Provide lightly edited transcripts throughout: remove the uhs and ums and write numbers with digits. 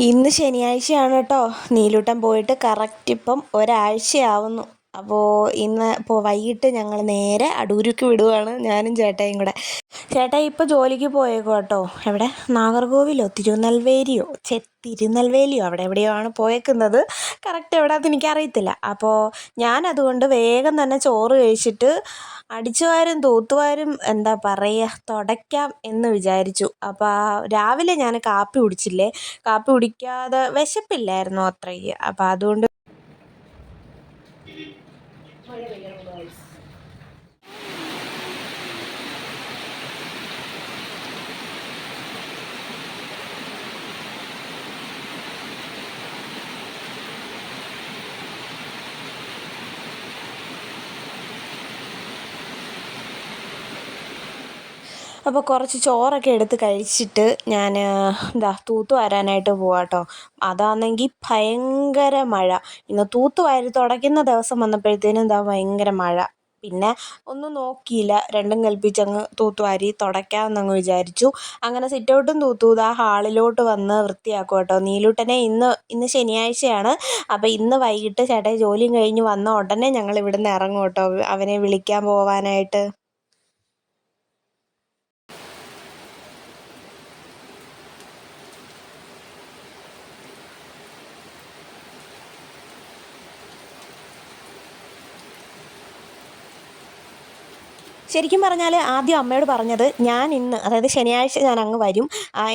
ഇന്ന് ശനിയാഴ്ചയാണ് കേട്ടോ. നീലൂട്ടൻ പോയിട്ട് കറക്റ്റ് ഇപ്പം ഒരാഴ്ചയാവുന്നു. അപ്പോൾ വൈകിട്ട് ഞങ്ങൾ നേരെ അടൂർക്ക് വിടുവാണ്, ഞാനും ചേട്ടായും കൂടെ. ചേട്ടായി ഇപ്പോൾ ജോലിക്ക് പോയേക്കോ കേട്ടോ. എവിടെ, നാഗർകോവിലോ തിരുനെൽവേലിയോ അവിടെ എവിടെയോ ആണ് പോയേക്കുന്നത്. കറക്റ്റ് എവിടെയാണെന്ന് എനിക്കറിയത്തില്ല. അപ്പോൾ ഞാനതുകൊണ്ട് വേഗം തന്നെ ചോറ് കഴിച്ചിട്ട് അടിച്ചുവാരും തൂത്തുവാരും എന്താ പറയുക തുടയ്ക്കാം എന്ന് വിചാരിച്ചു. അപ്പോൾ രാവിലെ ഞാൻ കാപ്പി കുടിച്ചില്ലേ, കാപ്പി കുടിക്കാതെ വിശപ്പില്ലായിരുന്നു അത്രയ്ക്ക്. അപ്പോൾ അതുകൊണ്ട് അപ്പോൾ കുറച്ച് ചോറൊക്കെ എടുത്ത് കഴിച്ചിട്ട് ഞാൻ തൂത്ത് വാരാനായിട്ട് പോവാം കേട്ടോ. അതാണെങ്കിൽ ഭയങ്കര മഴ. ഇന്ന് തൂത്ത് വാരി തുടയ്ക്കുന്ന ദിവസം വന്നപ്പോഴത്തേനും ഭയങ്കര മഴ. പിന്നെ ഒന്നും നോക്കിയില്ല, രണ്ടും കൽപ്പിച്ചങ്ങ് തൂത്തുവാരി തുടയ്ക്കാമെന്നങ്ങ് വിചാരിച്ചു. അങ്ങനെ സിറ്റൗട്ടും തൂത്തു ഹാളിലോട്ട് വന്ന് വൃത്തിയാക്കും കേട്ടോ. നീലൂട്ടനെ ഇന്ന് ശനിയാഴ്ചയാണ്. അപ്പോൾ ഇന്ന് വൈകിട്ട് ചേട്ടായി ജോലിയും കഴിഞ്ഞ് വന്ന ഉടനെ ഞങ്ങൾ ഇവിടുന്ന് ഇറങ്ങും കേട്ടോ, അവനെ വിളിക്കാൻ പോവാനായിട്ട്. ശരിക്കും പറഞ്ഞാൽ ആദ്യം അമ്മയോട് പറഞ്ഞത് ഞാൻ ഇന്ന്, അതായത് ശനിയാഴ്ച ഞാൻ അങ്ങ് വരും,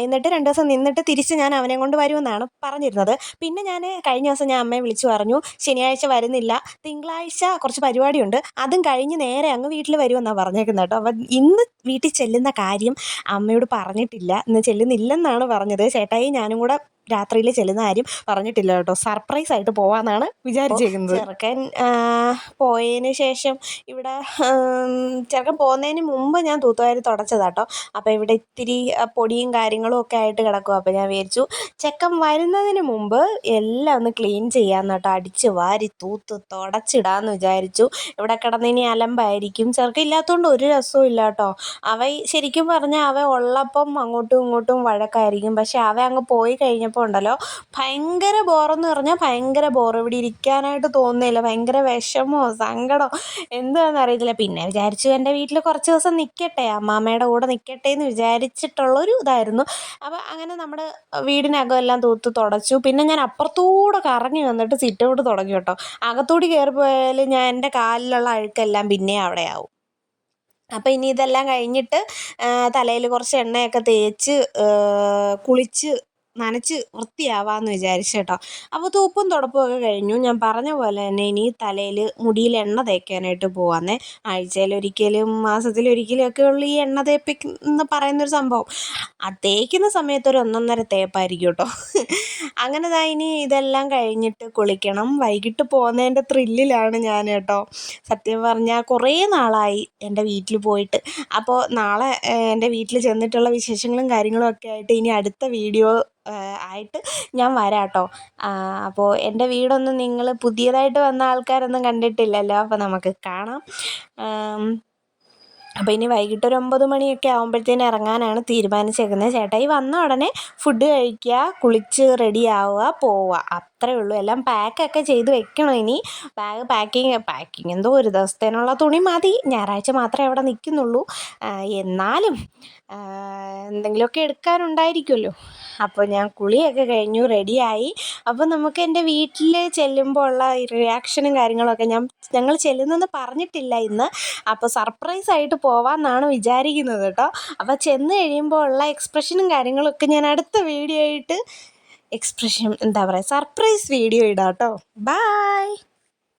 എന്നിട്ട് 2 ദിവസം നിന്നിട്ട് തിരിച്ച് ഞാൻ അവനെ കൊണ്ട് വരുമെന്നാണ് പറഞ്ഞിരുന്നത്. പിന്നെ കഴിഞ്ഞ ദിവസം ഞാൻ അമ്മയെ വിളിച്ചു പറഞ്ഞു, ശനിയാഴ്ച വരുന്നില്ല, തിങ്കളാഴ്ച കുറച്ച് പരിപാടിയുണ്ട്, അതും കഴിഞ്ഞ് നേരെ അങ്ങ് വീട്ടിൽ വരുമെന്നാണ് പറഞ്ഞേക്കുന്നത് കേട്ടോ. അപ്പം ഇന്ന് വീട്ടിൽ ചെല്ലുന്ന കാര്യം അമ്മയോട് പറഞ്ഞിട്ടില്ല, ഇന്ന് ചെല്ലുന്നില്ലെന്നാണ് പറഞ്ഞത്. ചേട്ടായി ഞാനും കൂടെ രാത്രിയിൽ ചെല്ലുന്ന കാര്യം പറഞ്ഞിട്ടില്ല കേട്ടോ. സർപ്രൈസ് ആയിട്ട് പോവാമെന്നാണ് വിചാരിച്ചേക്കുന്നത്. ചെറുക്കൻ പോയതിന് ശേഷം ഇവിടെ ചെറുക്കൻ പോകുന്നതിന് മുമ്പ് ഞാൻ തൂത്തുവാരി തുടച്ചതാട്ടോ. അപ്പോൾ ഇവിടെ ഇത്തിരി പൊടിയും കാര്യങ്ങളും ഒക്കെ ആയിട്ട് കിടക്കും. അപ്പോൾ ഞാൻ വിചാരിച്ചു ചെക്കൻ വരുന്നതിന് മുമ്പ് എല്ലാം ഒന്ന് ക്ലീൻ ചെയ്യാമെന്ന് കേട്ടോ. അടിച്ച് വാരി തൂത്ത് തുടച്ചിടാമെന്ന് വിചാരിച്ചു. ഇവിടെ കിടന്നിനി അലമ്പായിരിക്കും. ചെറുക്കൻ ഇല്ലാത്തതുകൊണ്ട് ഒരു രസവും ഇല്ല കേട്ടോ. ശരിക്കും പറഞ്ഞാൽ ഉള്ളപ്പം അങ്ങോട്ടും ഇങ്ങോട്ടും വഴക്കായിരിക്കും. പക്ഷെ അങ്ങ് പോയി കഴിഞ്ഞപ്പോൾ ഉണ്ടല്ലോ, ഭയങ്കര ബോറെന്ന് പറഞ്ഞാൽ ഭയങ്കര ബോറ്. ഇവിടെ ഇരിക്കാനായിട്ട് തോന്നുന്നില്ല, ഭയങ്കര വിഷമമോ സങ്കടമോ എന്താണെന്ന് അറിയത്തില്ല. പിന്നെ വിചാരിച്ചു എൻ്റെ വീട്ടിൽ കുറച്ച് ദിവസം നിൽക്കട്ടെ, അമ്മാമ്മയുടെ കൂടെ നിൽക്കട്ടെ എന്ന് വിചാരിച്ചിട്ടുള്ളൊരു ഇതായിരുന്നു. അപ്പോൾ അങ്ങനെ നമ്മുടെ വീടിനകം എല്ലാം തൂത്ത് തുടച്ചു. പിന്നെ ഞാൻ അപ്പുറത്തൂടെ കറങ്ങി വന്നിട്ട് സിറ്റൗട്ട് തുടങ്ങി കേട്ടോ. അകത്തൂടി കയറിപ്പോയാൽ എൻ്റെ കാലിലുള്ള അഴുക്കെല്ലാം പിന്നെ അവിടെ ആവും. അപ്പോൾ ഇനി ഇതെല്ലാം കഴിഞ്ഞിട്ട് തലയിൽ കുറച്ച് എണ്ണയൊക്കെ തേച്ച് കുളിച്ച് നനച്ച് വൃത്തിയാവാമെന്ന് വിചാരിച്ചു കേട്ടോ. അപ്പോൾ തൂപ്പും തുടപ്പുമൊക്കെ കഴിഞ്ഞു. ഞാൻ പറഞ്ഞ പോലെ തന്നെ ഇനി തലയിൽ മുടിയിൽ എണ്ണ തേക്കാനായിട്ട് പോവാന്നേ. ആഴ്ചയിലൊരിക്കലും മാസത്തിലൊരിക്കലും ഒക്കെ ഉള്ളു ഈ എണ്ണ തേപ്പിന്ന് പറയുന്നൊരു സംഭവം. തേക്കുന്ന സമയത്ത് ഒരു 1.5 തേപ്പായിരിക്കും കേട്ടോ. അങ്ങനെ ഇനി ഇതെല്ലാം കഴിഞ്ഞിട്ട് കുളിക്കണം. വൈകിട്ട് പോകുന്നതിൻ്റെ ത്രില്ലിലാണ് ഞാൻ കേട്ടോ. സത്യം പറഞ്ഞാൽ കുറേ നാളായി എൻ്റെ വീട്ടിൽ പോയിട്ട്. അപ്പോൾ നാളെ എൻ്റെ വീട്ടിൽ ചെന്നിട്ടുള്ള വിശേഷങ്ങളും കാര്യങ്ങളും ഒക്കെ ആയിട്ട് ഇനി അടുത്ത വീഡിയോ ആയിട്ട് ഞാൻ വരാം കേട്ടോ. അപ്പോൾ എൻ്റെ വീടൊന്നും നിങ്ങൾ പുതിയതായിട്ട് വന്ന ആൾക്കാരൊന്നും കണ്ടിട്ടില്ലല്ലോ, അപ്പോൾ നമുക്ക് കാണാം. അപ്പോൾ ഇനി വൈകിട്ട് ഒരു 9 മണിയൊക്കെ ആകുമ്പോഴത്തേനും ഇറങ്ങാനാണ് തീരുമാനിച്ചേക്കുന്നത്. ചേട്ടായി വന്ന ഉടനെ ഫുഡ് കഴിക്കുക, കുളിച്ച് റെഡിയാവുക, പോവുക, അത്രയേ ഉള്ളൂ. എല്ലാം പാക്കൊക്കെ ചെയ്ത് വെക്കണം. ഇനി പാക്കിങ് എന്തോ ഒരു ദിവസത്തേനുള്ള തുണി മതി. ഞായറാഴ്ച മാത്രമേ അവിടെ നിൽക്കുന്നുള്ളൂ. എന്നാലും എന്തെങ്കിലുമൊക്കെ എടുക്കാനുണ്ടായിരിക്കുമല്ലോ. അപ്പോൾ ഞാൻ കുളിയൊക്കെ കഴിഞ്ഞു, റെഡിയായി. അപ്പോൾ നമുക്ക് എൻ്റെ വീട്ടിൽ ചെല്ലുമ്പോൾ ഉള്ള റിയാക്ഷനും കാര്യങ്ങളൊക്കെ ഞങ്ങൾ ചെല്ലുന്നെന്ന് പറഞ്ഞിട്ടില്ല ഇന്ന്. അപ്പോൾ സർപ്രൈസായിട്ട് പോവാമെന്നാണ് വിചാരിക്കുന്നത് കേട്ടോ. അപ്പോൾ ചെന്ന് കഴിയുമ്പോൾ ഉള്ള എക്സ്പ്രഷനും കാര്യങ്ങളൊക്കെ ഞാൻ അടുത്ത വീഡിയോ ആയിട്ട് സർപ്രൈസ് വീഡിയോ ഇടാം കേട്ടോ. ബൈ.